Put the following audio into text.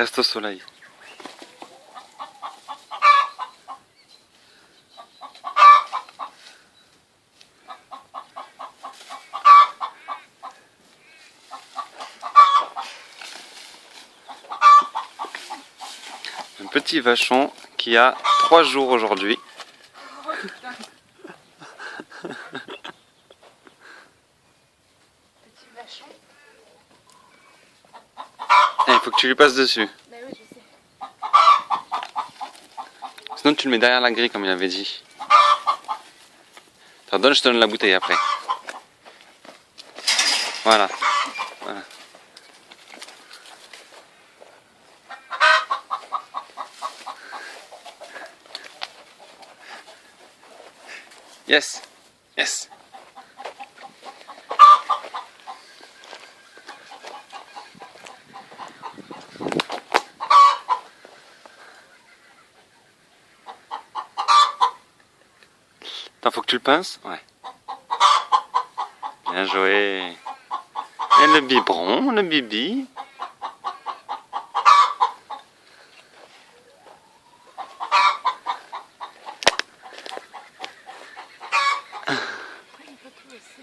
Reste au soleil. Un petit vachon qui a 3 jours aujourd'hui. Petit vachon. Il faut que tu lui passes dessus. Bah oui, je sais. Sinon tu le mets derrière la grille comme il avait dit. Attends, donne, je te donne la bouteille après. Voilà. Voilà. Yes. Yes. Attends, faut que tu le pinces. Ouais. Bien joué. Et le biberon, le bibi. Il peut tout aussi.